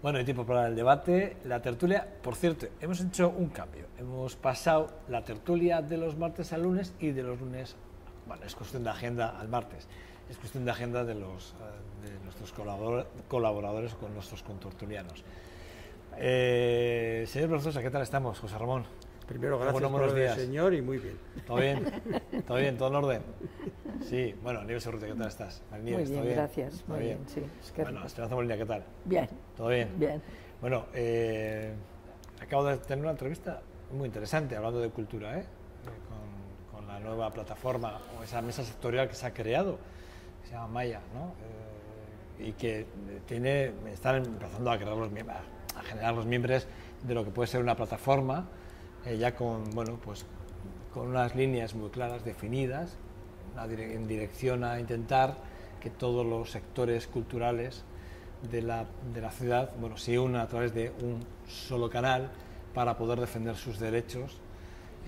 Bueno, hay tiempo para el debate, la tertulia. Por cierto, hemos hecho un cambio. Hemos pasado la tertulia de los martes al lunes y de los lunes, bueno, es cuestión de agenda al martes. Es cuestión de agenda de nuestros colaboradores con nuestros contertulianos. Señor profesor, ¿qué tal estamos, José Ramón? Primero, gracias por el señor y muy bien. ¿Todo bien? ¿Todo bien? ¿Todo en orden? Sí, bueno, Nieves Urrutia, ¿qué tal estás? Muy bien, gracias. Muy bien, sí. Bueno, Esperanza Molina, ¿qué tal? Bien. ¿Todo bien? Bien. Bueno, acabo de tener una entrevista muy interesante hablando de cultura, con la nueva plataforma o esa mesa sectorial que se ha creado, que se llama Maya, ¿no? Y que están empezando a generar los miembros de lo que puede ser una plataforma ya con, bueno, pues, con unas líneas muy claras, definidas, en dirección a intentar que todos los sectores culturales de la ciudad, bueno, se unan a través de un solo canal para poder defender sus derechos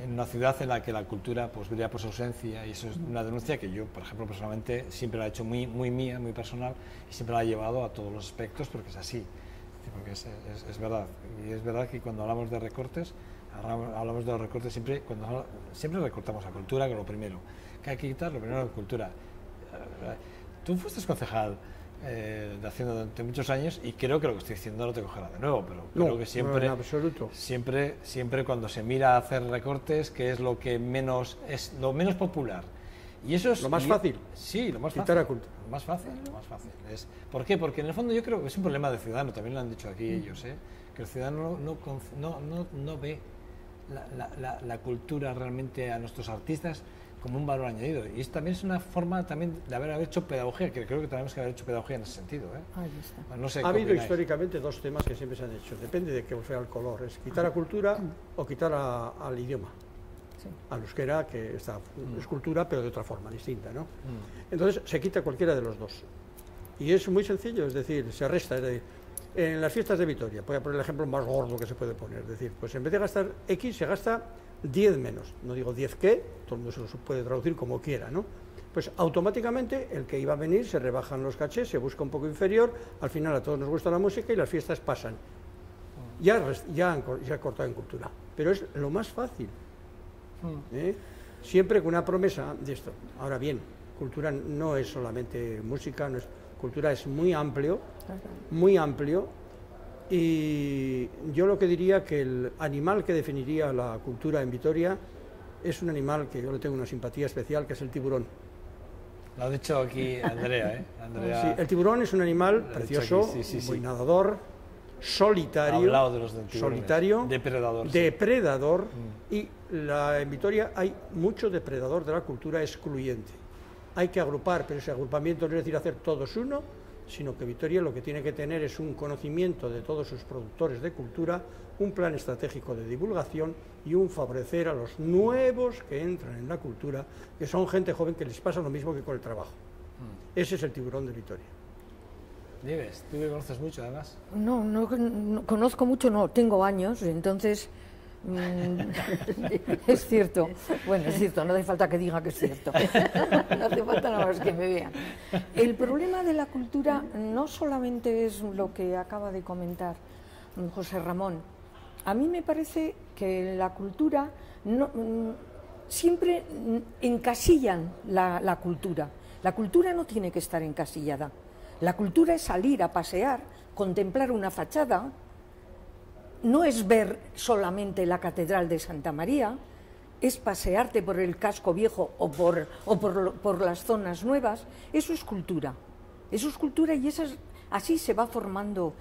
en una ciudad en la que la cultura pues brilla por su ausencia, y eso es una denuncia que yo, por ejemplo, personalmente siempre la he hecho muy mía, muy personal, y siempre la he llevado a todos los aspectos porque es así, porque es verdad. Y es verdad que cuando hablamos de recortes, siempre recortamos a cultura, que es lo primero que hay que quitar, lo primero es cultura. Tú fuiste concejal de Hacienda durante muchos años y creo que lo que estoy diciendo no te cogerá de nuevo, pero creo que siempre, en absoluto. Siempre cuando se mira a hacer recortes, que es lo que menos es lo menos popular. Y eso es lo más fácil. Sí, lo más quitar fácil. A cultura. Lo más fácil. ¿Por qué? Porque en el fondo yo creo que es un problema de ciudadano, también lo han dicho aquí ellos, que el ciudadano no ve la cultura realmente a nuestros artistas como un valor añadido, y esto también es una forma también de haber hecho pedagogía, que creo que tenemos que haber hecho pedagogía en ese sentido. Ahí está. Bueno, no sé, ha habido históricamente dos temas que siempre se han hecho, depende de qué sea el color, es quitar a cultura o quitar al idioma, sí, al euskera, que es cultura pero de otra forma distinta, ¿no? Entonces se quita cualquiera de los dos y es muy sencillo, es decir, se resta, es decir, en las fiestas de Vitoria, voy a poner el ejemplo más gordo que se puede poner, es decir, pues en vez de gastar X se gasta 10 menos, no digo 10 qué, todo el mundo se lo puede traducir como quiera, ¿no? Pues automáticamente el que iba a venir se rebajan los cachés, se busca un poco inferior, al final a todos nos gusta la música y las fiestas pasan. Ya han cortado en cultura, pero es lo más fácil, siempre con una promesa de esto. Ahora bien, cultura no es solamente música, cultura es muy amplio, y yo lo que diría que el animal que definiría la cultura en Vitoria es un animal que yo le tengo una simpatía especial, que es el tiburón. Lo ha dicho aquí Andrea, Andrea. Sí, el tiburón es un animal precioso, muy nadador, solitario, depredador, y en Vitoria hay mucho depredador de la cultura excluyente. Hay que agrupar, pero ese agrupamiento no es decir hacer todos uno, sino que Vitoria lo que tiene que tener es un conocimiento de todos sus productores de cultura, un plan estratégico de divulgación y un favorecer a los nuevos que entran en la cultura, que son gente joven que les pasa lo mismo que con el trabajo. Ese es el tiburón de Vitoria. Nieves, ¿tú me conoces mucho además? No conozco mucho, no, tengo años, entonces... es cierto, bueno, es cierto, no hace falta que diga que es cierto, no hace falta nada más que me vean. El problema de la cultura no solamente es lo que acaba de comentar José Ramón. A mí me parece que la cultura siempre encasillan la cultura. La cultura no tiene que estar encasillada. La cultura es salir a pasear, contemplar una fachada. No es ver solamente la Catedral de Santa María, es pasearte por el casco viejo o por las zonas nuevas. Eso es cultura y así se va formando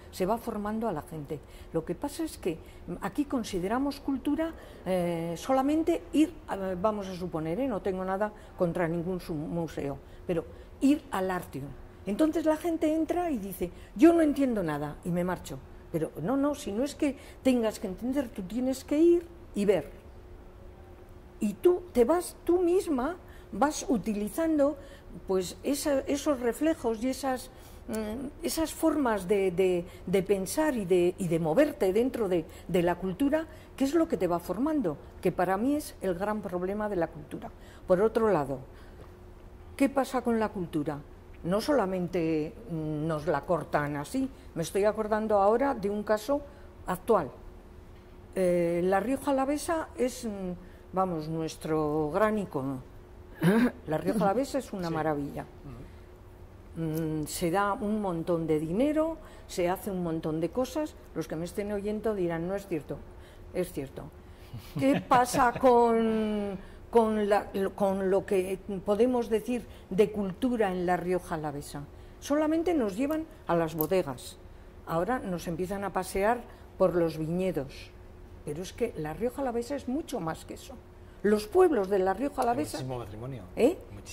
a la gente. Lo que pasa es que aquí consideramos cultura solamente ir, vamos a suponer, no tengo nada contra ningún museo, pero ir al Artium. Entonces la gente entra y dice, yo no entiendo nada y me marcho. Pero no, si no es que tengas que entender, tú tienes que ir y ver. Y tú misma vas utilizando pues esos reflejos y esas formas de pensar y de moverte dentro de la cultura, que es lo que te va formando, que para mí es el gran problema de la cultura. Por otro lado, ¿qué pasa con la cultura? no solamente nos la cortan así, me estoy acordando ahora de un caso actual. La Rioja Alavesa es, vamos, nuestro gran icono. La Rioja Alavesa es una maravilla. Se da un montón de dinero, se hace un montón de cosas. Los que me estén oyendo dirán, no es cierto, es cierto. ¿Qué pasa con lo que podemos decir de cultura en la Rioja Alavesa? Solamente nos llevan a las bodegas, ahora nos empiezan a pasear por los viñedos, pero es que la Rioja Alavesa es mucho más que eso. Los pueblos de la Rioja Alavesa muchísimo patrimonio.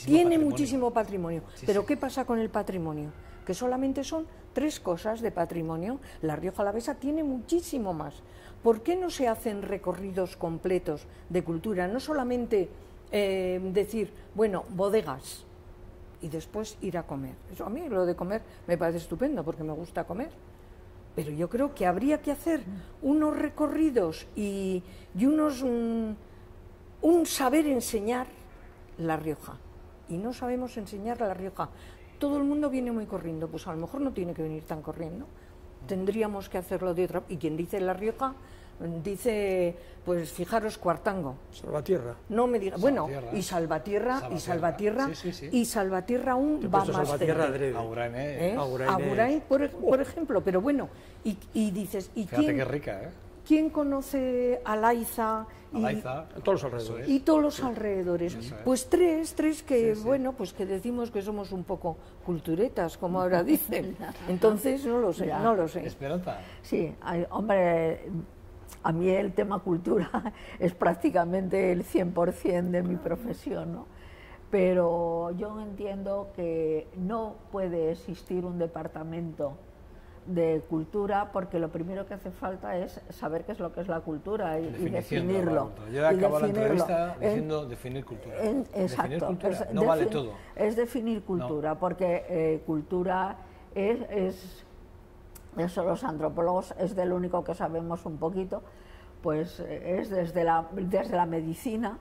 Tiene muchísimo patrimonio. Sí, pero sí. ¿Qué pasa con el patrimonio? Que solamente son 3 cosas de patrimonio. La Rioja Alavesa tiene muchísimo más. ¿Por qué no se hacen recorridos completos de cultura? No solamente decir, bueno, bodegas y después ir a comer. Eso, a mí lo de comer me parece estupendo porque me gusta comer. Pero yo creo que habría que hacer unos recorridos y unos... un saber enseñar La Rioja, y no sabemos enseñar La Rioja. Todo el mundo viene muy corriendo, pues a lo mejor no tiene que venir tan corriendo, tendríamos que hacerlo de otra. Y quien dice La Rioja, dice, pues fijaros, Cuartango. Salvatierra. No me diga, bueno, y Salvatierra, sí. y Salvatierra aún va más Salvatierra Agurain, por ejemplo, pero bueno, y dices, ¿y fíjate quién, qué rica, ¿quién conoce a Laiza? Todos los alrededores. Y todos los alrededores. Pues tres que, bueno, pues que decimos que somos un poco culturetas, como ahora dicen. Entonces, no lo sé, no lo sé. Esperanza. Sí, hombre, a mí el tema cultura es prácticamente el 100% de mi profesión, ¿no? Pero yo entiendo que no puede existir un departamento de cultura, porque lo primero que hace falta es saber qué es lo que es la cultura y definirlo. Yo acabo la entrevista diciendo definir cultura. Exacto. Definir cultura no vale todo. Es definir cultura, porque cultura es, eso los antropólogos es del único que sabemos un poquito, pues es desde la medicina,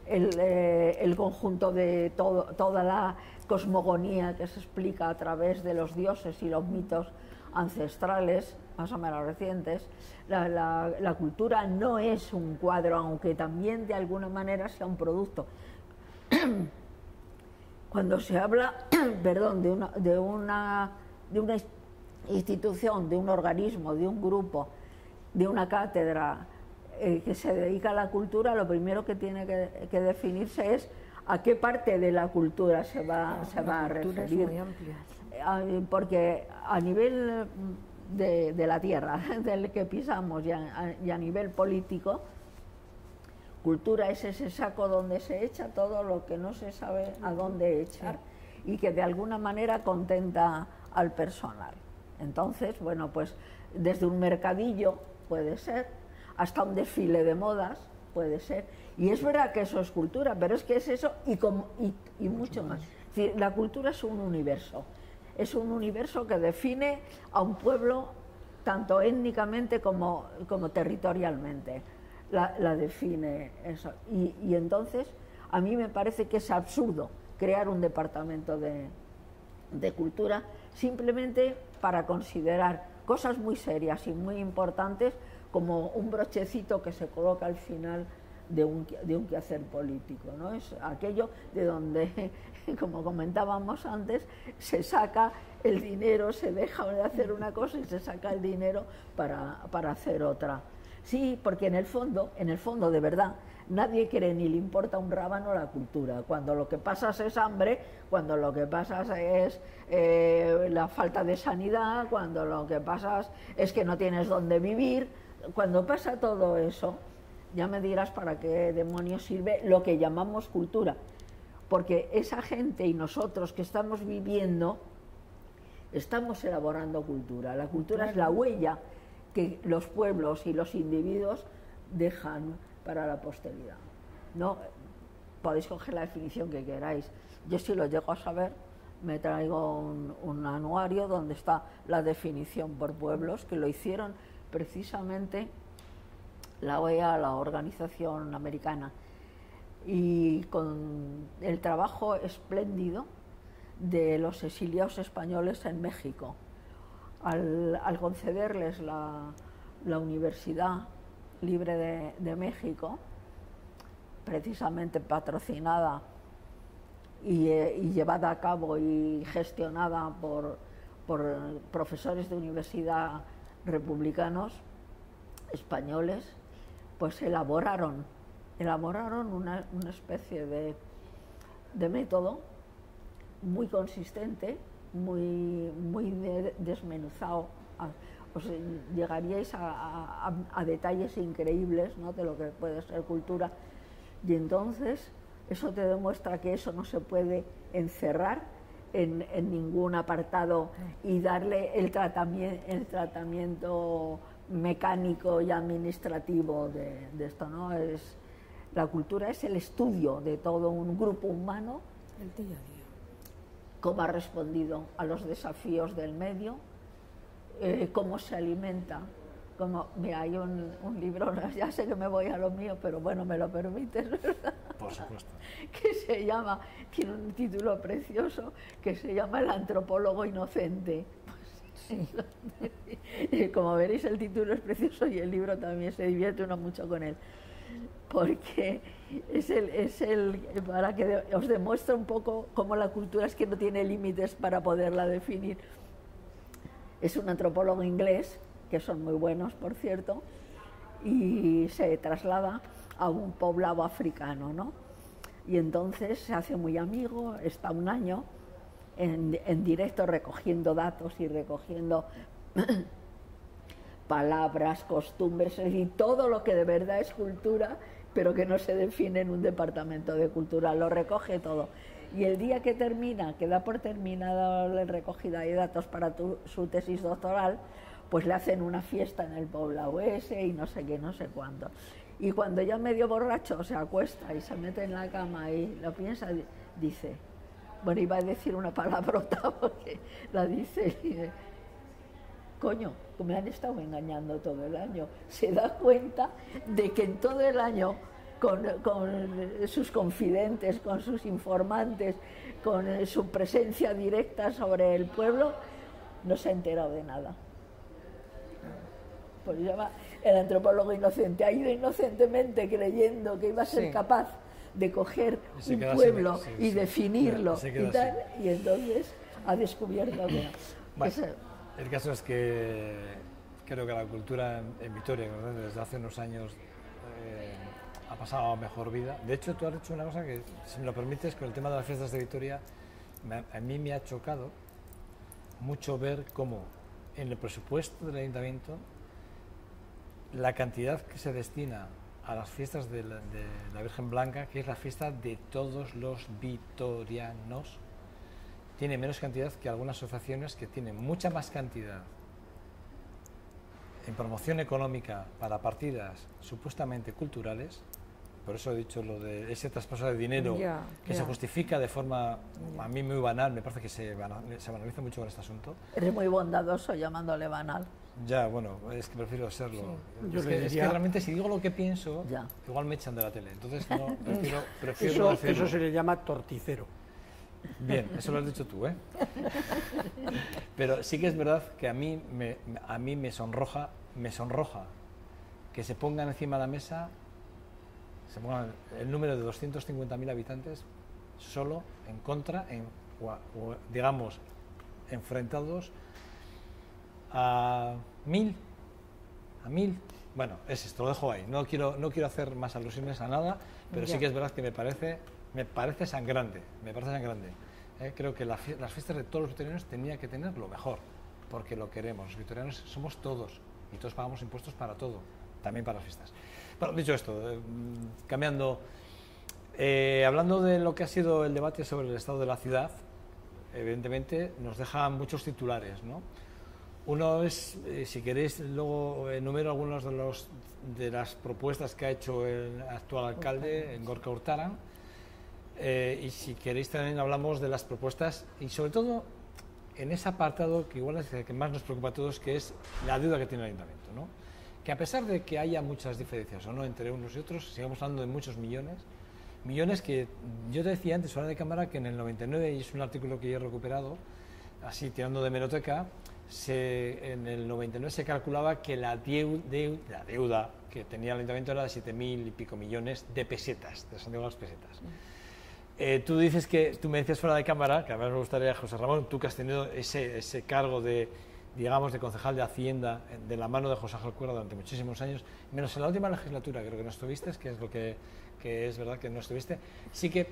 el conjunto de toda la cosmogonía que se explica a través de los dioses y los mitos ancestrales, más o menos recientes. La cultura no es un cuadro, aunque también de alguna manera sea un producto. Cuando se habla, perdón, de una institución, de un organismo, de un grupo, de una cátedra que se dedica a la cultura, lo primero que tiene que definirse es a qué parte de la cultura se va a referir. Es muy amplia. Porque a nivel de la tierra, del que pisamos, y a nivel político, cultura es ese saco donde se echa todo lo que no se sabe a dónde echar y que de alguna manera contenta al personal. Entonces, bueno, pues desde un mercadillo puede ser, hasta un desfile de modas puede ser. Y es verdad que eso es cultura, pero es que es eso y mucho más. Es decir, la cultura es un universo que define a un pueblo tanto étnicamente como territorialmente. La define eso. Y entonces a mí me parece que es absurdo crear un departamento de cultura simplemente para considerar cosas muy serias y muy importantes como un brochecito que se coloca al final de un quehacer político, ¿no? Es aquello de donde, como comentábamos antes, se saca el dinero, se deja de hacer una cosa y se saca el dinero para hacer otra. Sí, porque en el fondo, de verdad, nadie quiere ni le importa un rábano la cultura. Cuando lo que pasas es hambre, cuando lo que pasas es la falta de sanidad, cuando lo que pasas es que no tienes dónde vivir, cuando pasa todo eso, ya me dirás para qué demonios sirve lo que llamamos cultura. Porque esa gente y nosotros que estamos viviendo, estamos elaborando cultura. La cultura es la huella que los pueblos y los individuos dejan para la posteridad. No podéis coger la definición que queráis. Yo, si lo llego a saber, me traigo un anuario donde está la definición por pueblos, que lo hicieron precisamente la OEA, la organización americana, y con el trabajo espléndido de los exiliados españoles en México. Al concederles la Universidad Libre de México, precisamente patrocinada y llevada a cabo y gestionada por profesores de universidad republicanos españoles, pues elaboraron una especie de método muy consistente, muy desmenuzado. Os llegaríais a detalles increíbles, ¿no?, de lo que puede ser cultura, y entonces eso te demuestra que eso no se puede encerrar en ningún apartado y darle el tratamiento mecánico y administrativo de esto, ¿no? La cultura es el estudio de todo un grupo humano, el día a día, cómo ha respondido a los desafíos del medio, cómo se alimenta. Mira, hay un libro, ya sé que me voy a lo mío, pero bueno, me lo permites, ¿verdad? Por supuesto. Que se llama, tiene un título precioso, que se llama El antropólogo inocente. Como veréis, el título es precioso y el libro también, se divierte uno mucho con él, porque para que os demuestre un poco cómo la cultura es que no tiene límites para poderla definir. Es un antropólogo inglés, que son muy buenos, por cierto, y se traslada a un poblado africano, ¿no? Y entonces se hace muy amigo, está un año en directo recogiendo datos y recogiendo palabras, costumbres, es decir, todo lo que de verdad es cultura, pero que no se define en un departamento de cultura, lo recoge todo. Y el día que termina, que da por terminada la recogida de datos para su tesis doctoral, pues le hacen una fiesta en el poblado ese y no sé qué, no sé cuánto. Y cuando ya medio borracho se acuesta y se mete en la cama y lo piensa, dice, bueno, iba a decir una palabrota porque la dice, y dice, coño, me han estado engañando todo el año. Se da cuenta de que en todo el año, con sus confidentes, con sus informantes, con su presencia directa sobre el pueblo, no se ha enterado de nada. Pues se llama El antropólogo inocente. Ha ido inocentemente creyendo que iba a ser capaz de coger un pueblo y definirlo y tal, y entonces ha descubierto que no. Bueno, el caso es que creo que la cultura en Vitoria, desde hace unos años, ha pasado a mejor vida. De hecho, tú has hecho una cosa que, si me lo permites, con el tema de las fiestas de Vitoria, a mí me ha chocado mucho ver cómo en el presupuesto del ayuntamiento la cantidad que se destina a las fiestas de la Virgen Blanca, que es la fiesta de todos los vitorianos, tiene menos cantidad que algunas asociaciones que tienen mucha más cantidad en promoción económica para partidas supuestamente culturales. Por eso he dicho lo de ese traspaso de dinero que se justifica de forma, a mí muy banal, me parece que se banaliza mucho con este asunto. Eres muy bondadoso llamándole banal. Ya, bueno, es que prefiero serlo. Sí. Es que realmente si digo lo que pienso, igual me echan de la tele. Entonces no, prefiero no decirlo. Eso se le llama torticero. Bien, eso lo has dicho tú, ¿eh? Pero sí que es verdad que a mí me sonroja que se pongan encima de la mesa, se pongan el número de 250.000 habitantes solo en contra, digamos, enfrentados a 1.000. Bueno, es esto, lo dejo ahí. No quiero hacer más alusiones a nada, pero sí que es verdad que me parece sangrante. Creo que las fiestas de todos los vitorianos tenía que tener lo mejor, porque lo queremos. Los vitorianos somos todos y todos pagamos impuestos para todo, también para las fiestas. Bueno, dicho esto, cambiando, hablando de lo que ha sido el debate sobre el estado de la ciudad, evidentemente nos deja muchos titulares, ¿no? Uno es, si queréis, luego enumero algunas de las propuestas que ha hecho el actual alcalde, Gorka Urtaran, y si queréis también hablamos de las propuestas y sobre todo en ese apartado que igual es el que más nos preocupa a todos, que es la deuda que tiene el ayuntamiento, ¿no? Que a pesar de que haya muchas diferencias o no entre unos y otros, sigamos hablando de muchos millones, millones que yo te decía antes, fuera de cámara, que en el 99, y es un artículo que yo he recuperado, así tirando de hemeroteca, en el 99 se calculaba que la deuda que tenía el ayuntamiento era de 7.000 y pico millones de pesetas, de Santiago de las pesetas. Tú dices que, tú me decías fuera de cámara, que a mí me gustaría, José Ramón, tú que has tenido ese cargo de, digamos, de concejal de Hacienda, de la mano de José Ángel Cuerda durante muchísimos años, menos en la última legislatura, creo que no estuviste, que es lo que es verdad que no estuviste, sí que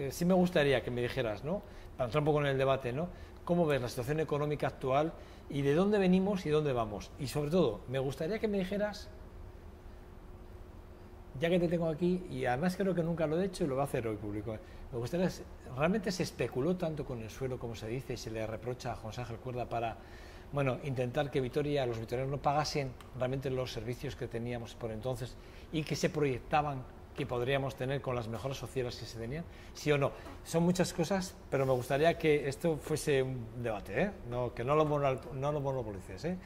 sí me gustaría que me dijeras, ¿no?, para entrar un poco en el debate, ¿no?, cómo ves la situación económica actual y de dónde venimos y dónde vamos. Y sobre todo, me gustaría que me dijeras, ya que te tengo aquí, y además creo que nunca lo he hecho y lo voy a hacer hoy público, me gustaría, ¿realmente se especuló tanto con el suelo como se dice y se le reprocha a José Ángel Cuerda para, bueno, intentar que los vitorianos no pagasen realmente los servicios que teníamos por entonces y que se proyectaban que podríamos tener con las mejoras sociales que se tenían? ¿Sí o no? Son muchas cosas, pero me gustaría que esto fuese un debate, ¿eh? No, que no lo monopolices, ¿eh?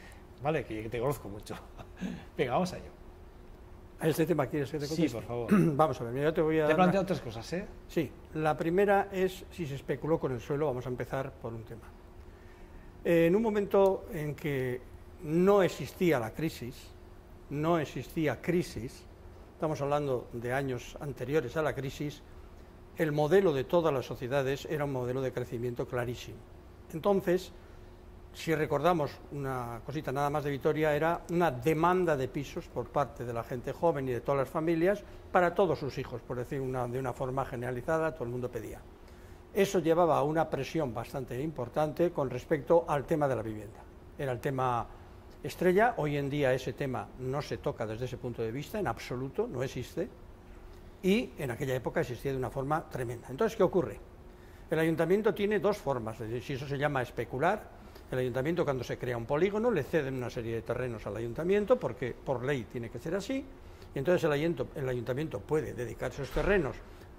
Vale, que te conozco mucho. Venga, vamos a ello. ¿A este tema quieres que te conteste? Sí, por favor. Vamos a ver, mira, yo te voy a... Te he planteado otras cosas, ¿eh? Sí, la primera es si se especuló con el suelo. Vamos a empezar por un tema. En un momento en que no existía la crisis, estamos hablando de años anteriores a la crisis, el modelo de todas las sociedades era un modelo de crecimiento clarísimo. Entonces, si recordamos una cosita nada más de Vitoria, era una demanda de pisos por parte de la gente joven y de todas las familias para todos sus hijos, por decir de una forma generalizada, todo el mundo pedía. Eso llevaba a una presión bastante importante con respecto al tema de la vivienda. Era el tema estrella. Hoy en día ese tema no se toca desde ese punto de vista, en absoluto, no existe, y en aquella época existía de una forma tremenda. Entonces, ¿qué ocurre? El ayuntamiento tiene dos formas, si eso se llama especular. El ayuntamiento, cuando se crea un polígono, le ceden una serie de terrenos al ayuntamiento, porque por ley tiene que ser así, y entonces el ayuntamiento puede dedicar esos terrenos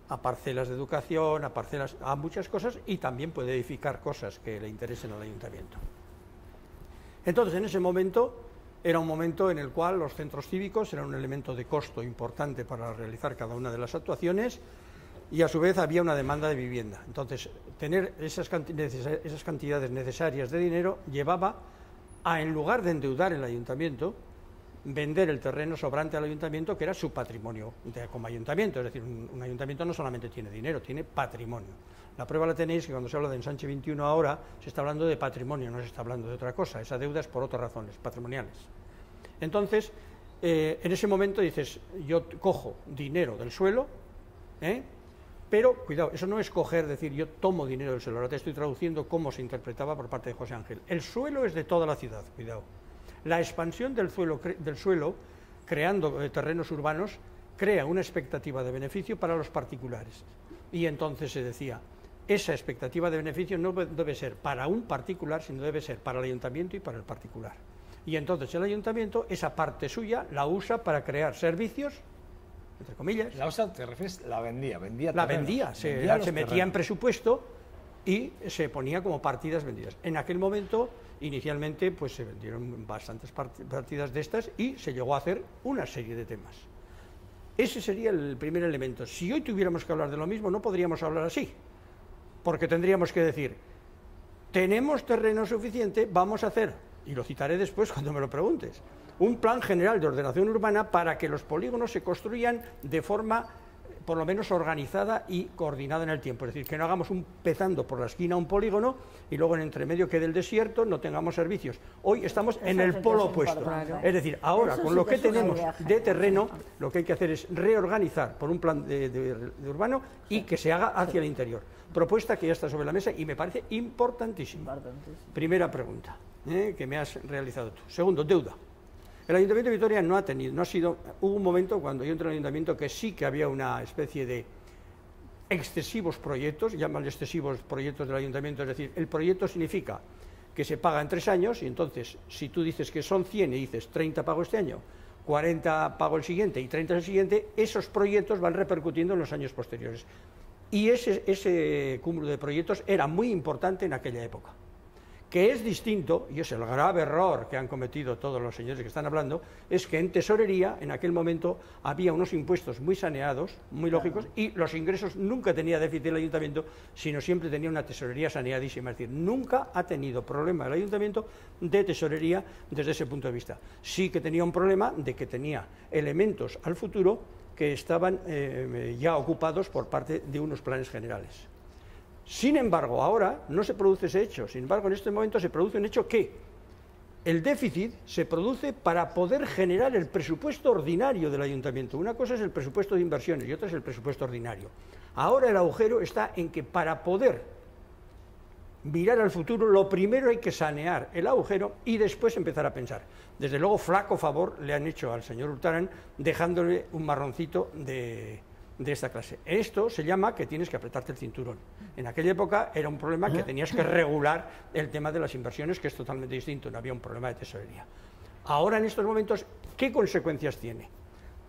a parcelas de educación, a muchas cosas, y también puede edificar cosas que le interesen al ayuntamiento. Entonces, en ese momento, era un momento en el cual los centros cívicos eran un elemento de costo importante para realizar cada una de las actuaciones, y a su vez había una demanda de vivienda. Entonces, tener esas cantidades necesarias de dinero llevaba a, en lugar de endeudar el ayuntamiento, vender el terreno sobrante al ayuntamiento, que era su patrimonio como ayuntamiento. Es decir, un ayuntamiento no solamente tiene dinero, tiene patrimonio. La prueba la tenéis que cuando se habla de ensanche 21 ahora, se está hablando de patrimonio, no se está hablando de otra cosa. Esa deuda es por otras razones, patrimoniales. Entonces, en ese momento dices, yo cojo dinero del suelo, pero, cuidado, eso no es coger, decir, yo tomo dinero del suelo. Ahora te estoy traduciendo cómo se interpretaba por parte de José Ángel. El suelo es de toda la ciudad, cuidado. La expansión del suelo, creando terrenos urbanos, crea una expectativa de beneficio para los particulares. Y entonces se decía, esa expectativa de beneficio no debe ser para un particular, sino debe ser para el ayuntamiento y para el particular. Y entonces el ayuntamiento, esa parte suya, la usa para crear servicios, entre comillas. La usa, te refieres, la vendía. La vendía, se metía en presupuesto y se ponía como partidas vendidas. En aquel momento, inicialmente, pues se vendieron bastantes partidas de estas y se llegó a hacer una serie de temas. Ese sería el primer elemento. Si hoy tuviéramos que hablar de lo mismo, no podríamos hablar así, porque tendríamos que decir, tenemos terreno suficiente, vamos a hacer, y lo citaré después cuando me lo preguntes, un plan general de ordenación urbana para que los polígonos se construyan de forma por lo menos organizada y coordinada en el tiempo. Es decir, que no hagamos empezando por la esquina un polígono y luego en entremedio quede el desierto, no tengamos servicios. Hoy estamos en el polo opuesto. Es decir, ahora con lo que tenemos de terreno, lo que hay que hacer es reorganizar por un plan de urbano y que se haga hacia el interior. Propuesta que ya está sobre la mesa y me parece importantísima. Primera pregunta que me has realizado tú. Segundo, deuda. El Ayuntamiento de Vitoria hubo un momento cuando yo entré al Ayuntamiento que sí que había una especie de excesivos proyectos, llaman excesivos proyectos del Ayuntamiento, es decir, el proyecto significa que se paga en 3 años y entonces si tú dices que son 100 y dices 30 pago este año, 40 pago el siguiente y 30 el siguiente, esos proyectos van repercutiendo en los años posteriores. Y ese cúmulo de proyectos era muy importante en aquella época. que es distinto, y es el grave error que han cometido todos los señores que están hablando, es que en tesorería, en aquel momento, había unos impuestos muy saneados, muy lógicos, y los ingresos nunca tenía déficit el ayuntamiento, sino siempre tenía una tesorería saneadísima. Es decir, nunca ha tenido problema el ayuntamiento de tesorería desde ese punto de vista. Sí que tenía un problema de que tenía elementos al futuro que estaban ya ocupados por parte de unos planes generales. Sin embargo, ahora no se produce ese hecho. Sin embargo, en este momento se produce un hecho que el déficit se produce para poder generar el presupuesto ordinario del ayuntamiento. Una cosa es el presupuesto de inversiones y otra es el presupuesto ordinario. Ahora el agujero está en que para poder mirar al futuro, lo primero hay que sanear el agujero y después empezar a pensar. Desde luego, flaco favor le han hecho al señor Hurtarán dejándole un marroncito de esta clase. Esto se llama que tienes que apretarte el cinturón. En aquella época era un problema que tenías que regular el tema de las inversiones, que es totalmente distinto, no había un problema de tesorería. Ahora, en estos momentos, ¿qué consecuencias tiene?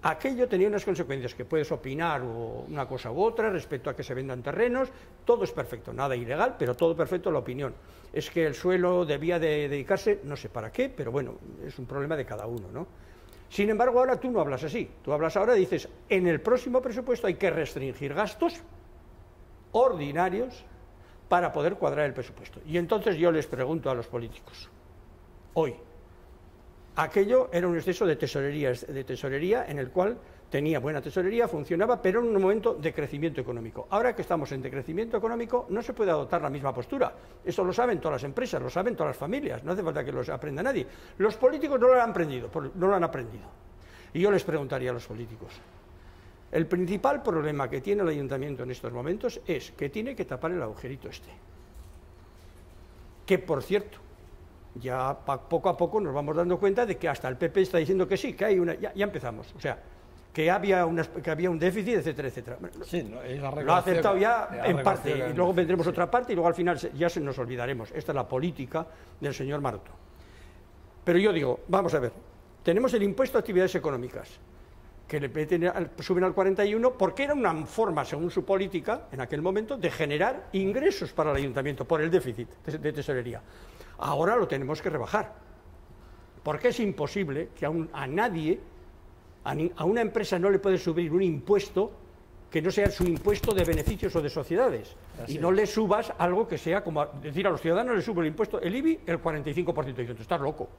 Aquello tenía unas consecuencias que puedes opinar o una cosa u otra respecto a que se vendan terrenos, todo es perfecto, nada ilegal, pero todo perfecto la opinión. Es que el suelo debía de dedicarse, no sé para qué, pero bueno, es un problema de cada uno, ¿no? Sin embargo, ahora tú no hablas así, tú hablas ahora y dices, en el próximo presupuesto hay que restringir gastos ordinarios para poder cuadrar el presupuesto. Y entonces yo les pregunto a los políticos, hoy, aquello era un exceso de tesorería en el cual tenía buena tesorería, funcionaba, pero en un momento de crecimiento económico. Ahora que estamos en decrecimiento económico, no se puede adoptar la misma postura. Eso lo saben todas las empresas, lo saben todas las familias, no hace falta que lo aprenda nadie. Los políticos no lo han aprendido, Y yo les preguntaría a los políticos, el principal problema que tiene el ayuntamiento en estos momentos es que tiene que tapar el agujerito este. Que, por cierto, ya poco a poco nos vamos dando cuenta de que hasta el PP está diciendo que sí, que hay una... Ya empezamos, o sea, que había un déficit, etcétera, etcétera. Sí, no, lo ha aceptado ya en parte, y luego vendremos otra parte, y luego al final ya se nos olvidaremos. Esta es la política del señor Maroto. Pero yo digo, vamos a ver, tenemos el impuesto a actividades económicas, que suben al 41, porque era una forma, según su política, en aquel momento, de generar ingresos para el ayuntamiento por el déficit de tesorería. Ahora lo tenemos que rebajar, porque es imposible que a nadie, a una empresa no le puede subir un impuesto que no sea su impuesto de beneficios o de sociedades. Así y no le subas algo que sea como decir a los ciudadanos, le subo el impuesto, el IBI, el 45%. Y dicen, estás loco.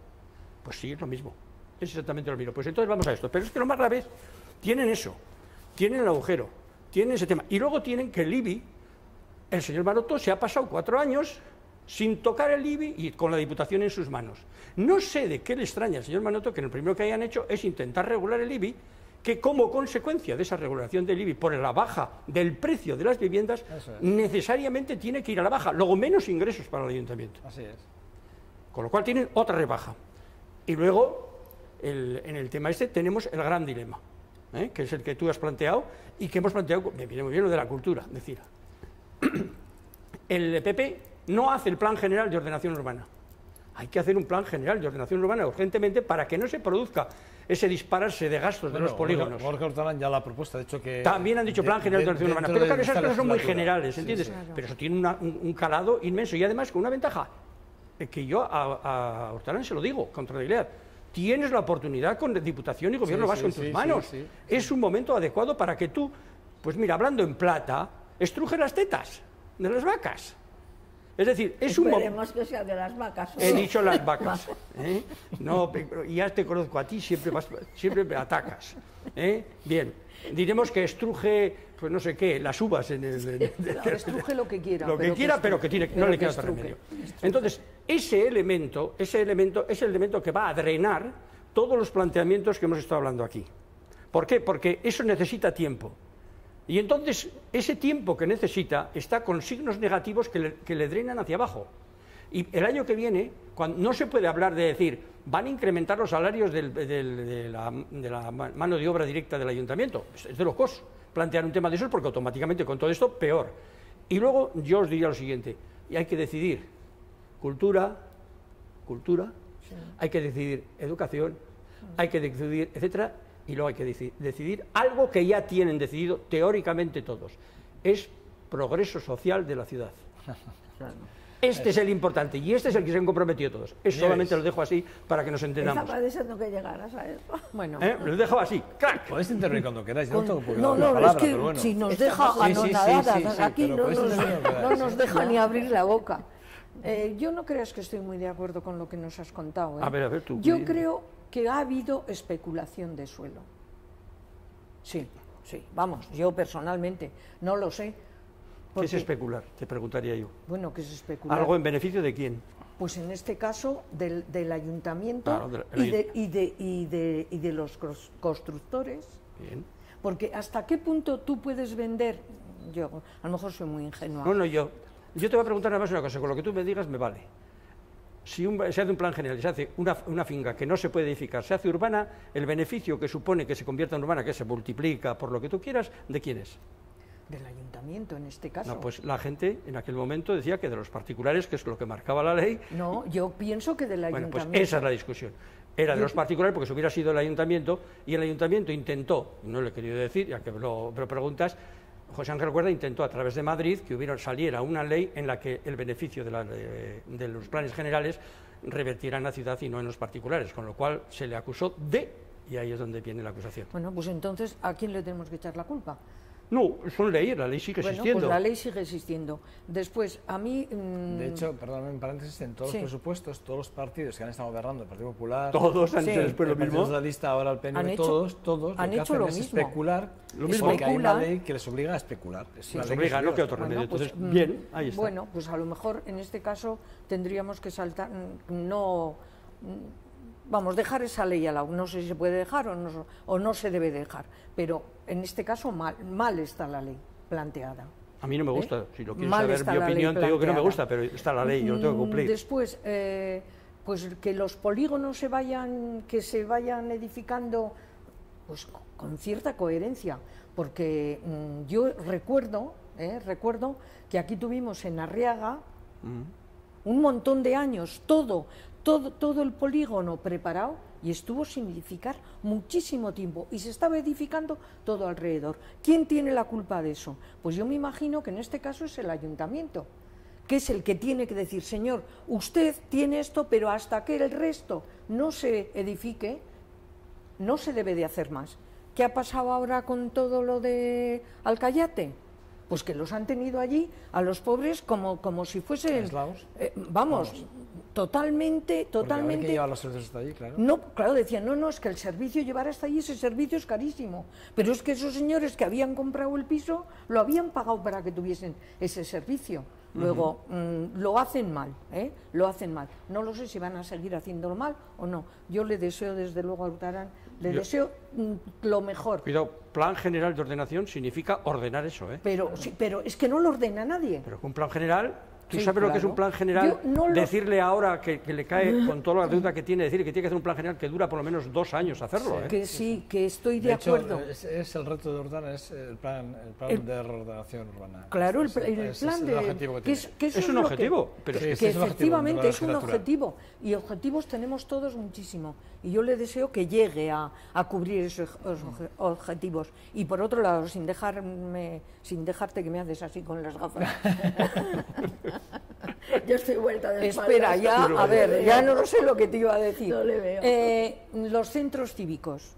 Pues sí, es lo mismo. Es exactamente lo mismo. Pues entonces vamos a esto. Pero es que lo más grave es, tienen eso, tienen el agujero, tienen ese tema. Y luego tienen que el IBI, el señor Maroto se ha pasado 4 años sin tocar el IBI y con la Diputación en sus manos. No sé de qué le extraña al señor Maroto que lo primero que hayan hecho es intentar regular el IBI, que como consecuencia de esa regulación del IBI por la baja del precio de las viviendas, necesariamente tiene que ir a la baja, luego menos ingresos para el ayuntamiento. Así es. Con lo cual tienen otra rebaja. Y luego, en el tema este, tenemos el gran dilema, que es el que tú has planteado y que hemos planteado, me viene muy bien lo de la cultura, es decir, el PP no hace el plan general de ordenación urbana. Hay que hacer un plan general de ordenación urbana urgentemente para que no se produzca ese dispararse de gastos de los polígonos. Jorge Hurtarán ya la propuesta, de hecho que... También han dicho plan general de ordenación urbana, pero claro, esas cosas son muy generales, ¿entiendes? Sí, claro. Pero eso tiene un calado inmenso y además con una ventaja, que yo a Hurtarán se lo digo, con tranquilidad. Tienes la oportunidad con Diputación y Gobierno Vasco en tus manos. Es un momento adecuado para que tú, pues mira, hablando en plata, estruje las tetas de las vacas. Es decir, es un momento... Esperemos que sea de las vacas. He dicho las vacas. No, ya te conozco a ti, siempre me atacas. Bien, diremos que estruje, pues no sé qué, las uvas en el... Estruje lo que quiera. Lo que quiera, pero que no le queda otro remedio. Entonces, ese elemento es el elemento que va a drenar todos los planteamientos que hemos estado hablando aquí. ¿Por qué? Porque eso necesita tiempo. Y entonces, ese tiempo que necesita está con signos negativos que le drenan hacia abajo. Y el año que viene, no se puede hablar de decir, van a incrementar los salarios de la mano de obra directa del ayuntamiento. Es de locos plantear un tema de esos porque automáticamente con todo esto, peor. Y luego yo os diría lo siguiente, y hay que decidir cultura, sí. Hay que decidir educación, hay que decidir, etcétera. Y luego hay que decidir algo que ya tienen decidido teóricamente todos, es progreso social de la ciudad. este es el importante y este es el que se han comprometido todos. Eso solamente lo dejo así para que nos entendamos. Estaba deseando que llegaras a eso. Bueno, Lo dejo así, crack. Podéis intervenir cuando queráis, yo no tengo por qué no, dar la no, palabra, es que pero bueno. si nos deja Sí, sí, anonadadas sí, sí, aquí, pero no podéis intervenir cuando no queráis, nos ¿eh? deja ni abrir la boca. Yo no creas que estoy muy de acuerdo con lo que nos has contado. A ver, tú. Yo creo que ha habido especulación de suelo. Sí, sí, vamos, yo personalmente no lo sé. ¿Qué es especular? Te preguntaría yo. Bueno, ¿qué es especular? ¿Algo en beneficio de quién? Pues en este caso del ayuntamiento Claro, y de los constructores. Bien. Porque ¿hasta qué punto tú puedes vender? Yo a lo mejor soy muy ingenua. No, yo te voy a preguntar nada más una cosa, con lo que tú me digas me vale. Si se hace un plan general y se hace una finca que no se puede edificar, se hace urbana, el beneficio que supone que se convierta en urbana, que se multiplica por lo que tú quieras, ¿de quién es? Del ayuntamiento en este caso. No, pues la gente en aquel momento decía que de los particulares, que es lo que marcaba la ley. No, yo pienso que del Bueno, ayuntamiento. pues esa es la discusión. Era de los particulares porque si hubiera sido el ayuntamiento, y el ayuntamiento intentó, no le he querido decir, ya que lo preguntas, José Ángel Cuerda intentó a través de Madrid que saliera una ley en la que el beneficio de los planes generales revertiera en la ciudad y no en los particulares, con lo cual se le acusó y ahí es donde viene la acusación. Bueno, pues entonces, ¿a quién le tenemos que echar la culpa? No, son leyes, la ley sigue existiendo. Pues la ley sigue existiendo. Después, a mí... De hecho, perdóname en paréntesis, en todos los presupuestos, todos los partidos que han estado gobernando, el Partido Popular... Todos han hecho después lo el Partido mismo. Socialista, ahora el PNV, todos han lo que hecho hacen lo es mismo. especular, Lo mismo. porque hay una ley que les obliga a especular. Sí, les obliga, no que otro remedio. Entonces, bien, ahí está. Bueno, pues a lo mejor en este caso tendríamos que saltar, dejar esa ley al lado. No sé si se puede dejar o no se debe dejar, pero en este caso mal está la ley planteada. A mí no me gusta, si lo quieres Mal saber está mi la opinión, ley te digo que no me planteada. gusta, pero está la ley, yo lo tengo que cumplir. Después, pues que los polígonos se vayan edificando pues con cierta coherencia, porque yo recuerdo que aquí tuvimos en Arriaga un montón de años todo el polígono preparado y estuvo sin edificar muchísimo tiempo y se estaba edificando todo alrededor. ¿Quién tiene la culpa de eso? Pues yo me imagino que en este caso es el ayuntamiento, que es el que tiene que decir, señor, usted tiene esto, pero hasta que el resto no se edifique, no se debe de hacer más. ¿Qué ha pasado ahora con todo lo de Alcayate? Pues que los han tenido allí a los pobres como si fuesen totalmente. Que llevar los servicios hasta allí, claro. No, claro, decían, no, es que el servicio llevar hasta allí, ese servicio es carísimo. Pero es que esos señores que habían comprado el piso lo habían pagado para que tuviesen ese servicio. Luego, lo hacen mal, lo hacen mal. No lo sé si van a seguir haciéndolo mal o no. Yo le deseo, desde luego, a Urtaran, deseo lo mejor. Cuidado, plan general de ordenación significa ordenar eso, ¿eh? Pero es que no lo ordena nadie. Pero un plan general... ¿Tú Sí, sabes lo que es claro. un plan general? Yo no Decirle ahora que le cae con toda la deuda que tiene, decir que tiene que hacer un plan general que dura por lo menos 2 años hacerlo. Que sí, que estoy de acuerdo. Hecho, es el reto de Urtaran, es el plan de reordenación urbana. Claro, el plan el objetivo que tiene. que eso Es un lo objetivo, que, pero que es que es un objetivo efectivamente de la es un legislatura. objetivo y objetivos tenemos todos muchísimo y yo le deseo que llegue a cubrir esos objetivos y por otro lado sin dejarte que me haces así con las gafas. Yo estoy vuelta de Espera, espaldas. ya, a ver, ya no sé lo que te iba a decir. No le veo. Los centros cívicos,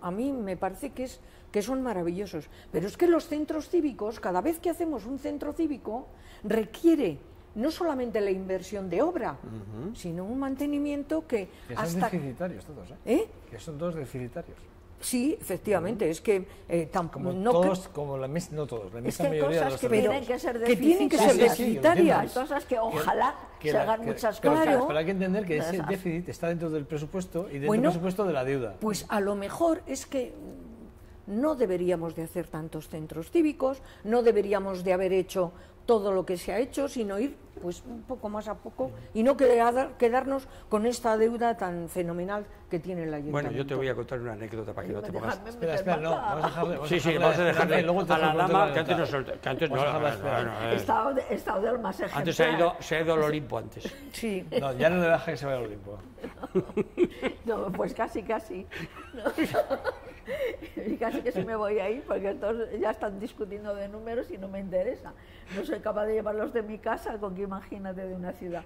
a mí me parece que son maravillosos, pero es que los centros cívicos, cada vez que hacemos un centro cívico, requiere no solamente la inversión de obra, sino un mantenimiento que son hasta... deficitarios todos, que son todos deficitarios. Sí, efectivamente, es que Como no todos, como la inmensa mayoría de los que tienen que ser que tienen que ser Sí, sí, sí, deficitarias. entiendo. Cosas que ojalá se hagan muchas pero, cosas. pero hay que entender que ese Esas. déficit está dentro del presupuesto y dentro Bueno, del presupuesto de la deuda. Pues a lo mejor es que no deberíamos de hacer tantos centros cívicos, no deberíamos de haber hecho todo lo que se ha hecho, sino ir pues un poco más a poco y no quedarnos con esta deuda tan fenomenal que tiene el ayuntamiento. Bueno, yo te voy a contar una anécdota para que no te pongas... Espera, no, vamos a dejarle. Sí, vamos a dejarle luego te a la cuento dama, la que antes no anécdota. soltó, que antes no... Vamos a dejarla esperar. He estado del más ejemplar. Antes se ha ido al Olimpo antes. Sí. No, ya no le deja que se vaya al Olimpo. No, pues casi. Y casi que sí me voy a ir porque todos ya están discutiendo de números y no me interesa. No soy capaz de llevarlos de mi casa, con quién imagínate, de una ciudad.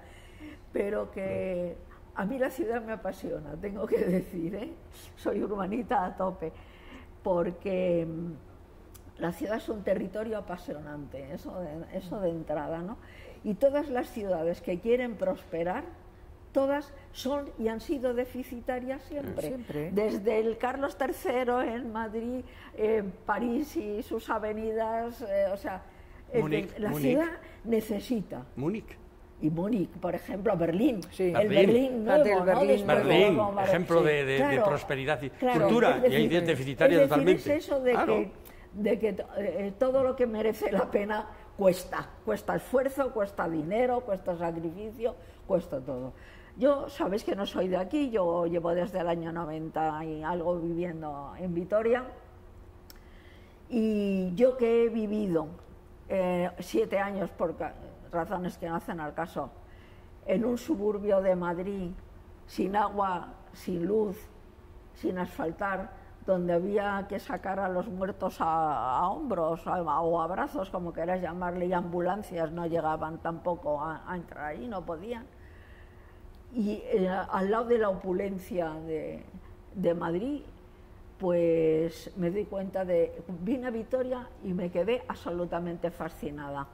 Pero que a mí la ciudad me apasiona, tengo que decir, ¿eh? Soy urbanita a tope, porque la ciudad es un territorio apasionante, eso de entrada, ¿no? Y todas las ciudades que quieren prosperar, todas son y han sido deficitarias siempre. Desde el Carlos III en Madrid, París y sus avenidas, o sea, la ciudad necesita. Múnich. Y Múnich, por ejemplo, Berlín. Sí. El Berlín nuevo, Berlín, ¿no? ejemplo de prosperidad y cultura, y hay deficitaria totalmente. Es eso de que todo lo que merece la pena cuesta esfuerzo, cuesta dinero, cuesta sacrificio, cuesta todo. Yo, sabéis que no soy de aquí, yo llevo desde el año 90 y algo viviendo en Vitoria, y yo que he vivido 7 años, por razones que no hacen al caso, en un suburbio de Madrid, sin agua, sin luz, sin asfaltar, donde había que sacar a los muertos a hombros o a brazos, como queráis llamarle, y ambulancias no llegaban tampoco a entrar ahí, no podían. Y al lado de la opulencia de Madrid, pues me di cuenta vine a Vitoria y me quedé absolutamente fascinada.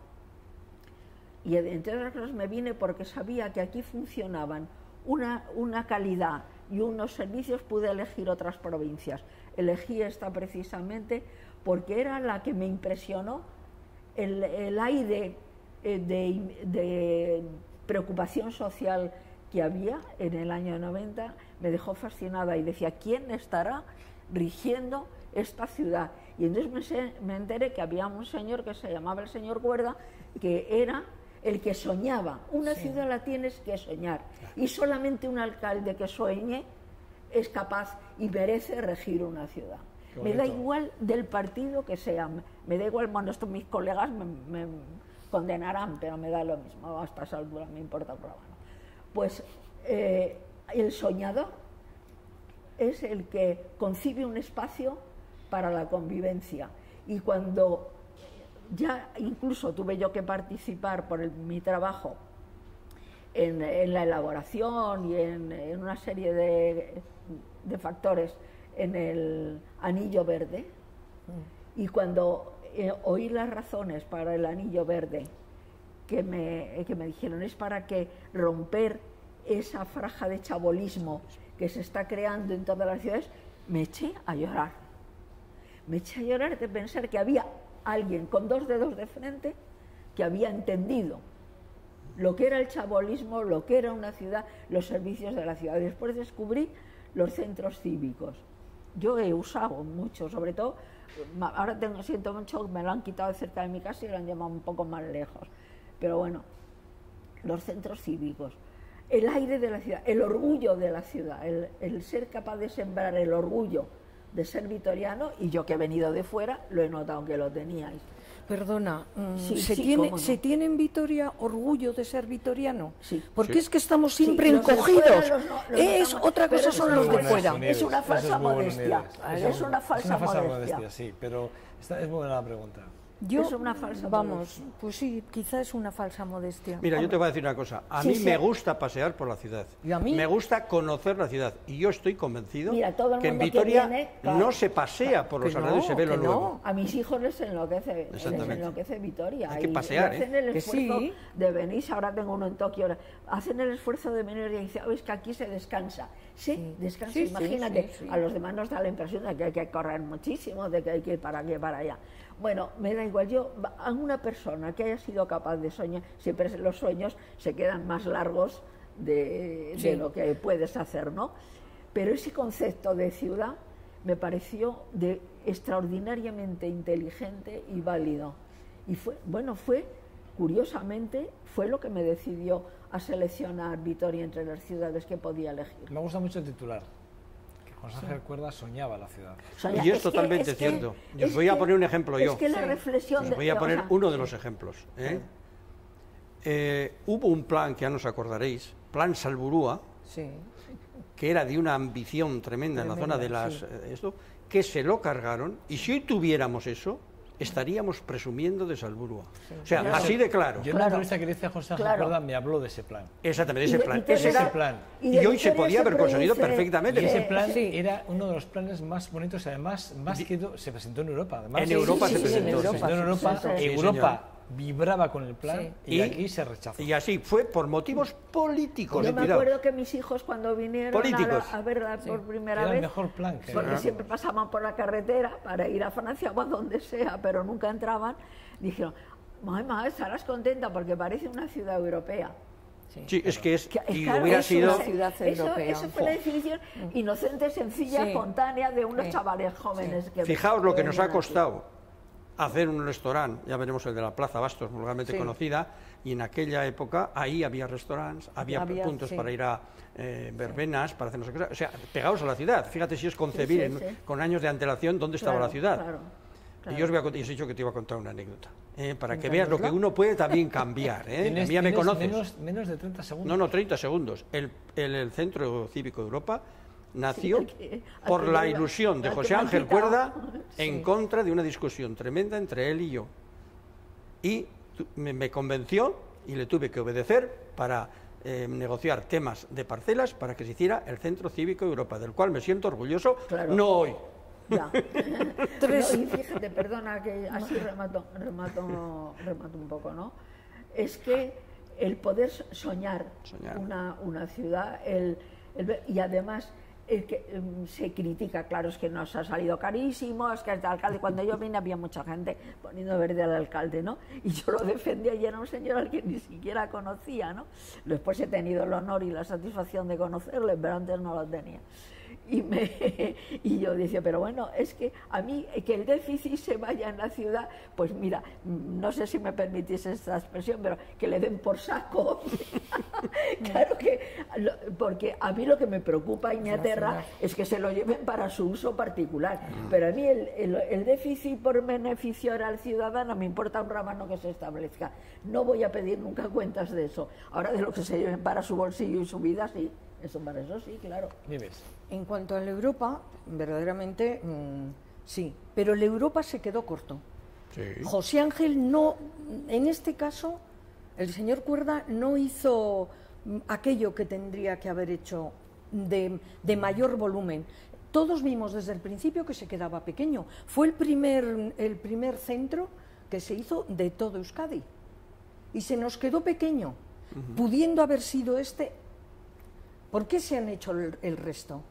Y entre otras cosas me vine porque sabía que aquí funcionaban una calidad y unos servicios. Pude elegir otras provincias. Elegí esta precisamente porque era la que me impresionó, el aire de preocupación social que había en el año 90, me dejó fascinada y decía, ¿quién estará rigiendo esta ciudad? Y entonces me enteré que había un señor que se llamaba el señor Cuerda, que era el que soñaba. Una ciudad la tienes que soñar, y solamente un alcalde que sueñe es capaz y merece regir una ciudad. Me da igual del partido que sea, me da igual, bueno, esto mis colegas me condenarán, pero me da lo mismo, hasta esa altura me importa un rábano. Pues el soñador es el que concibe un espacio para la convivencia, y cuando ya incluso tuve yo que participar por mi trabajo en la elaboración y en una serie de factores en el anillo verde, y cuando oí las razones para el anillo verde, que me dijeron es para que romper esa franja de chabolismo que se está creando en todas las ciudades, me eché a llorar. Me eché a llorar de pensar que había alguien con 2 dedos de frente que había entendido lo que era el chabolismo, lo que era una ciudad, los servicios de la ciudad. Después descubrí los centros cívicos. Yo he usado mucho, sobre todo, ahora siento mucho que me lo han quitado de cerca de mi casa y lo han llevado un poco más lejos. Pero bueno, los centros cívicos, el aire de la ciudad, el orgullo de la ciudad, el ser capaz de sembrar el orgullo de ser vitoriano, y yo que he venido de fuera lo he notado que lo teníais. Perdona, Sí, ¿se tiene en Vitoria orgullo de ser vitoriano? Sí. Porque es que estamos siempre los de encogidos. fuera los notamos, Otra cosa pero son eso los de es fuera. Es una falsa modestia. Es una falsa modestia. Sí, pero es muy buena la pregunta. Es una falsa modestia. Pues sí, quizá es una falsa modestia. Mira, yo te voy a decir una cosa. A mí me gusta pasear por la ciudad. ¿Y a mí? Me gusta conocer la ciudad. Y yo estoy convencido Todo el que en mundo Vitoria viene, claro, no se pasea por los alrededores y se ve lo nuevo. A mis hijos les enloquece Vitoria. Hay que pasear, y hacen el Que esfuerzo sí. de venir. Ahora tengo uno en Tokio. Hacen el esfuerzo de venir y dicen, es que aquí se descansa. Descansa. Sí, Imagínate, sí. a los demás nos da la impresión de que hay que correr muchísimo, de que hay que ir para aquí y para allá. Bueno, me da igual. Yo, a una persona que haya sido capaz de soñar, siempre los sueños se quedan más largos de lo que puedes hacer, ¿no? Pero ese concepto de ciudad me pareció extraordinariamente inteligente y válido. Y curiosamente, fue lo que me decidió a seleccionar Vitoria entre las ciudades que podía elegir. Me gusta mucho el titular. José Ángel Cuerda soñaba la ciudad. Y es totalmente cierto. Yo os voy a poner un ejemplo yo. Es que la reflexión... Os voy a poner uno de los ejemplos. Hubo un plan, que ya nos acordaréis, Plan Salburúa, que era de una ambición tremenda en la zona de las... que se lo cargaron, y si hoy tuviéramos eso, estaríamos presumiendo de Salburua. O sea, así de claro. Yo en una entrevista que le hice a José Ángel Cuerda me habló de ese plan. Exactamente, ese plan. Ese plan. Y hoy se podía haber conseguido perfectamente. Y ese plan era uno de los planes más bonitos, además, más que se presentó en Europa. Además, en Europa se presentó. En Europa, Europa vibraba con el plan y aquí se rechazó. Y así fue por motivos políticos. Yo me acuerdo que mis hijos cuando vinieron a verla por primera vez, era el mejor plan porque siempre pasaban por la carretera para ir a Francia o a donde sea, pero nunca entraban, dijeron, mamá, estarás contenta porque parece una ciudad europea. Sí, es que claro, hubiera sido una ciudad europea. Eso fue la definición inocente, sencilla, espontánea de unos chavales jóvenes. Que fijaos lo que nos ha costado hacer un restaurante, ya veremos el de la Plaza Bastos, vulgarmente conocida, y en aquella época ahí había restaurantes, había puntos para ir a verbenas, para hacer no sé qué, o sea, pegados a la ciudad. Fíjate si es concebir con años de antelación dónde estaba la ciudad. Y yo os voy a contar, y os he dicho que te iba a contar una anécdota, para que veas lo que uno puede también cambiar. A mí ya me conoces. Menos de 30 segundos. No, 30 segundos. El Centro Cívico de Europa nació por la ilusión de José Ángel Cuerda en contra de una discusión tremenda entre él y yo. Y me convenció y le tuve que obedecer para negociar temas de parcelas para que se hiciera el Centro Cívico de Europa, del cual me siento orgulloso, no hoy. Ya. Y fíjate, perdona que así remato un poco, ¿no? Es que el poder soñar. Una ciudad, y además que se critica, claro, es que nos ha salido carísimo, es que este alcalde, cuando yo vine había mucha gente poniendo verde al alcalde, ¿no? Y yo lo defendía y era un señor al que ni siquiera conocía, ¿no? Después he tenido el honor y la satisfacción de conocerle, pero antes no lo tenía. Y yo decía, pero bueno, es que a mí que el déficit se vaya en la ciudad, pues mira, no sé si me permitís esta expresión, pero que le den por saco. Claro que, porque a mí lo que me preocupa y me aterra es que se lo lleven para su uso particular, pero a mí el déficit por beneficiar al ciudadano me importa un rábano que se establezca. No voy a pedir nunca cuentas de eso. Ahora de lo que se lleven para su bolsillo y su vida, sí. Eso para eso sí, claro. En cuanto a la Europa, verdaderamente sí, pero la Europa se quedó corto. José Ángel no, en este caso, el señor Cuerda no hizo aquello que tendría que haber hecho de mayor volumen. Todos vimos desde el principio que se quedaba pequeño. Fue el primer centro que se hizo de todo Euskadi y se nos quedó pequeño, pudiendo haber sido este. ¿Por qué se han hecho el resto?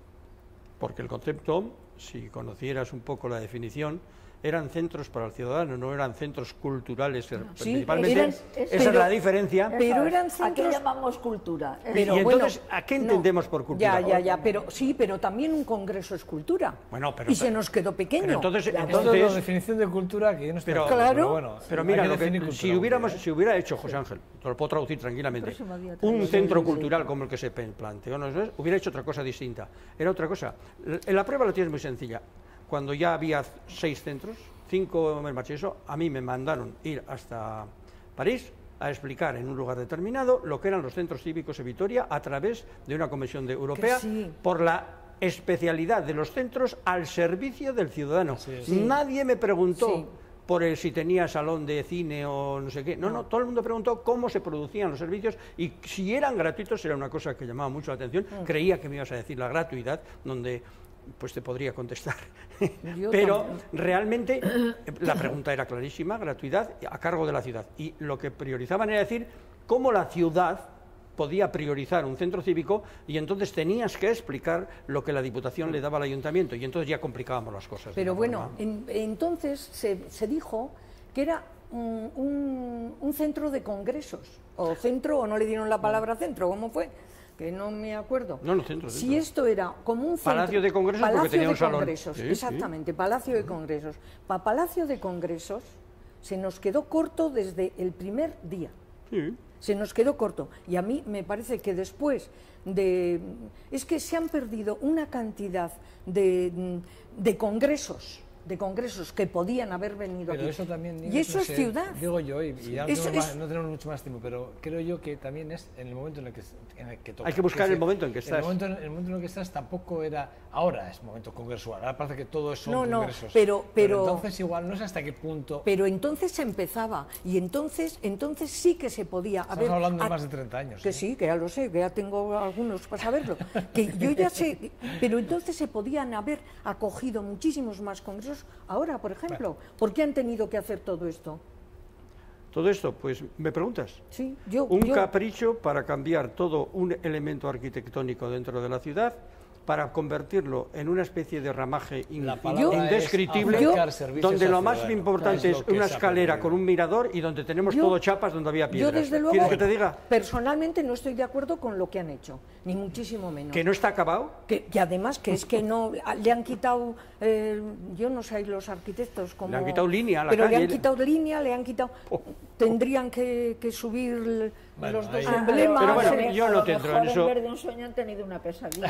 Porque el concepto, si conocieras un poco la definición, eran centros para el ciudadano, no eran centros culturales principalmente. Esa es la diferencia. Pero eran centros... ¿A qué llamamos cultura? Pero, y entonces, ¿a qué entendemos por cultura? Pero sí, pero también un congreso es cultura. Bueno, se nos quedó pequeño. Entonces la definición de cultura que yo no estoy pero mira, si hubiera hecho José Ángel, te lo puedo traducir tranquilamente, un centro cultural como el que se planteó, hubiera hecho otra cosa distinta. Era otra cosa. La prueba la tienes muy sencilla. Cuando ya había 6 centros, 5 me marché eso, a mí me mandaron ir hasta París a explicar en un lugar determinado lo que eran los centros cívicos de Vitoria a través de una comisión europea por la especialidad de los centros al servicio del ciudadano. Nadie me preguntó por si tenía salón de cine o no sé qué. No, todo el mundo preguntó cómo se producían los servicios y si eran gratuitos, era una cosa que llamaba mucho la atención. Creía que me ibas a decir la gratuidad, donde pues te podría contestar. Pero realmente la pregunta era clarísima, gratuidad a cargo de la ciudad. Y lo que priorizaban era decir cómo la ciudad podía priorizar un centro cívico y entonces tenías que explicar lo que la Diputación le daba al Ayuntamiento y entonces ya complicábamos las cosas. Pero bueno, entonces se dijo que era un centro de congresos, o centro, o no le dieron la palabra centro, ¿cómo fue? Que no me acuerdo. Centro. Si esto era como un centro... Palacio de Congresos porque tenía un salón. Exactamente, Palacio de Congresos. Para Palacio de Congresos se nos quedó corto desde el primer día. Se nos quedó corto. Y a mí me parece que después es que se han perdido una cantidad de congresos de congresos que podían haber venido pero aquí. eso también, Y eso no es sé, ciudad. Digo yo, y ya Eso no tenemos mucho más tiempo, pero creo yo que también es en el momento en el que toca. Hay que buscar el momento en que estás. El momento en el que estás tampoco era... Ahora es momento congresual, ahora parece que todo son No, congresos. pero entonces igual no sé hasta qué punto... Pero entonces se empezaba, y entonces sí que se podía... Estamos hablando de más de 30 años. Que sí, que ya lo sé, que ya tengo algunos para saberlo. Que yo ya sé, pero entonces se podían haber acogido muchísimos más congresos. Ahora, por ejemplo, ¿por qué han tenido que hacer todo esto? Todo esto, pues, ¿me preguntas? Sí, Un capricho para cambiar todo un elemento arquitectónico dentro de la ciudad, para convertirlo en una especie de ramaje indescriptible, donde lo más importante es una escalera con un mirador y donde tenemos todo chapas donde había piedras. Yo, desde luego, ¿Quieres que te diga? Personalmente no estoy de acuerdo con lo que han hecho, ni muchísimo menos. ¿Que no está acabado? Que además que es que no le han quitado, yo no sé los arquitectos cómo... Le han quitado línea a la pero calle. le han quitado línea, le han quitado... Tendrían que subir los dos emblemas. Pero bueno, yo no te entro en eso. En vez de un sueño han tenido una pesadilla.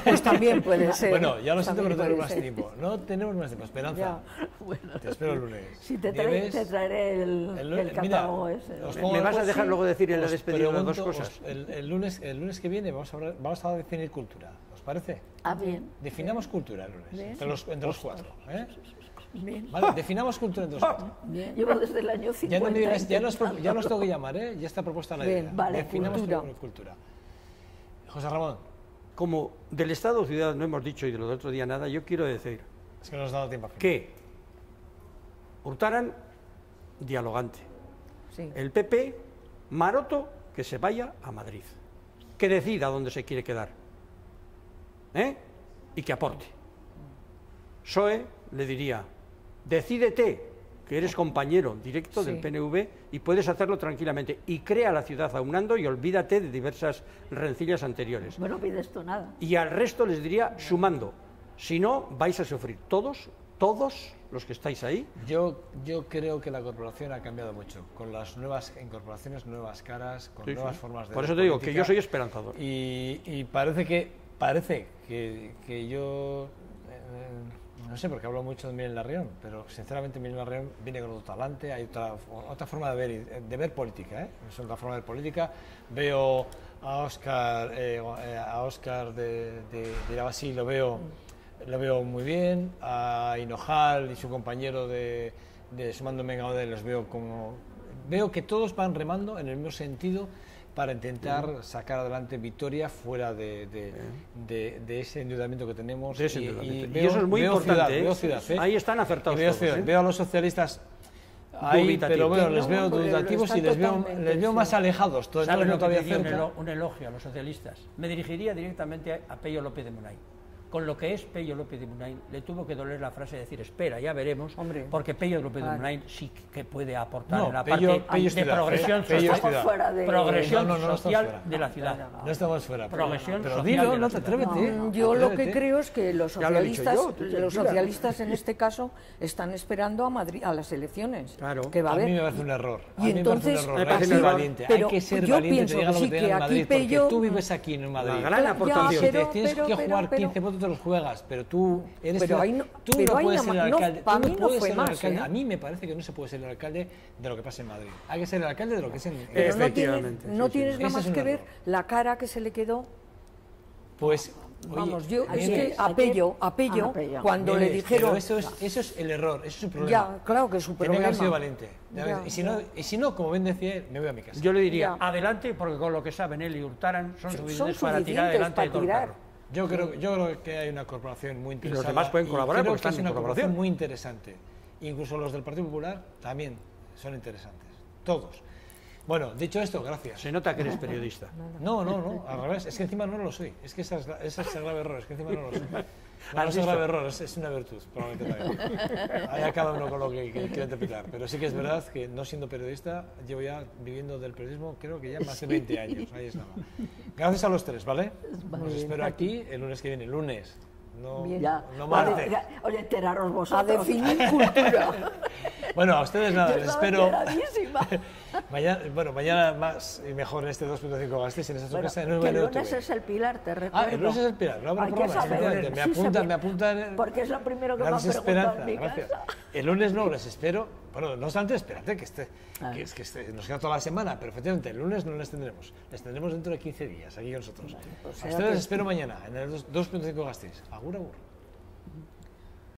Pues también puede ser. Bueno, ya lo siento que no tenemos más ser. tiempo. No tenemos más tiempo. Esperanza. Bueno, te espero el lunes. Sí, te traeré el catálogo ese. ¿Me vas a dejar luego decir en la despedida las dos cosas? El lunes que viene vamos a definir cultura. ¿Os parece? Ah, bien. Definamos cultura el lunes, Bien. entre los cuatro. Bien. Vale, definamos cultura entre los cuatro. Bien. Llevo desde el año 50. Ya no me digáis, ya nos tengo que llamar, ya está propuesta la idea. Vale, definamos cultura. José Ramón. Como del Estado ciudad no hemos dicho y de lo del otro día nada, yo quiero decir Es que no nos ha dado tiempo a fin. que Hurtaran, dialogante. Sí. El PP, Maroto, que se vaya a Madrid. Que decida dónde se quiere quedar. Y que aporte. PSOE le diría, decídete, que eres compañero directo del PNV y puedes hacerlo tranquilamente. Y crea la ciudad aunando y olvídate de diversas rencillas anteriores. Bueno, no pides tú nada. Y al resto les diría sumando. Si no, vais a sufrir todos los que estáis ahí. Yo creo que la corporación ha cambiado mucho, con las nuevas incorporaciones, nuevas caras, con nuevas formas de... Por eso te digo que yo soy esperanzador. Y parece que yo... no sé, porque hablo mucho de Miren Larrión, pero sinceramente Miren Larrión viene con otro talante, hay otra forma de ver política, es otra forma de ver política. Veo a Óscar de Irabasí, lo veo muy bien, a Hinojal y su compañero de Sumando Mengaode los veo como... Veo que todos van remando en el mismo sentido para intentar sacar adelante Vitoria fuera de ese endeudamiento que tenemos. Y eso es muy importante. Ciudad, ahí están acertados todos. Veo a los socialistas ahí, pero les veo dubitativos y les veo más alejados. ¿Sabes lo que te diría un elogio a los socialistas? Me dirigiría directamente a Pello López de Munain. Con lo que es Pello López de Munain, le tuvo que doler la frase de decir, espera, ya veremos, porque Pello López de Munain sí que puede aportar en la parte de progresión social de la ciudad. No estamos fuera. Progresión pero social dilo, de no la te ciudad. atrévete. Yo lo que creo es que los socialistas en este caso están esperando a Madrid, a las elecciones. Claro. Que va a haber. A mí me parece un error. Y entonces, hay que ser valiente. Hay que ser valiente, te digan lo que te digan en Madrid, porque tú vives aquí en Madrid. La gran aportación. Tienes que jugar 15 votos, te los juegas, pero tú eres... Tú no puedes ser el alcalde. Para mí no fue más. A mí me parece que no se puede ser el alcalde de lo que pasa en Madrid. Hay que ser el alcalde de lo que es en... Pero Efectivamente. no tienes nada Ese más es un que ver error. la cara que se le quedó. Pues... Vamos, oye, es que a Pello, cuando le dijeron... Pero eso es el error, eso es su problema. Ya, claro que es su Tenía que haber sido problema. valiente. Y si no, como bien decía él, me voy a mi casa. Yo le diría, adelante, porque con lo que saben él y Hurtaran son suficientes Son para tirar suficientes adelante de todo el para carro. Yo creo que hay una corporación muy interesante. los demás pueden colaborar Creo porque que están es en una colaboración. corporación muy interesante. Incluso los del Partido Popular también son interesantes. Todos. Bueno, dicho esto, gracias. se nota que eres periodista. No, al revés. Es que encima no lo soy. Es que ese es el grave error. Es que encima no lo soy. No es un grave error, es una virtud, probablemente también. Allá cada uno con lo que quiera interpretar. Pero sí que es verdad que, no siendo periodista, llevo ya viviendo del periodismo, creo que ya más de 20 años. Ahí estaba. Gracias a los tres, ¿vale? Os espero aquí el lunes que viene. Lunes. No martes. Oye, enteraros A vosotros. definir cultura. Bueno, a ustedes nada, Yo les estaba espero. enteradísima. Mañana más y mejor en este 2.5 Gasteiz, en esta sorpresa. Que el lunes es el Pilar, te recuerdo. El lunes es el Pilar, no habrá problema. Me apuntan. Porque es lo primero que me han preguntado en mi gracias. casa. El lunes no, les espero. Bueno, no obstante, espérate, que nos queda toda la semana, pero efectivamente el lunes no les tendremos. Les tendremos dentro de 15 días aquí con nosotros. A ustedes les espero mañana en el 2.5 Gasteiz. Agur, agur.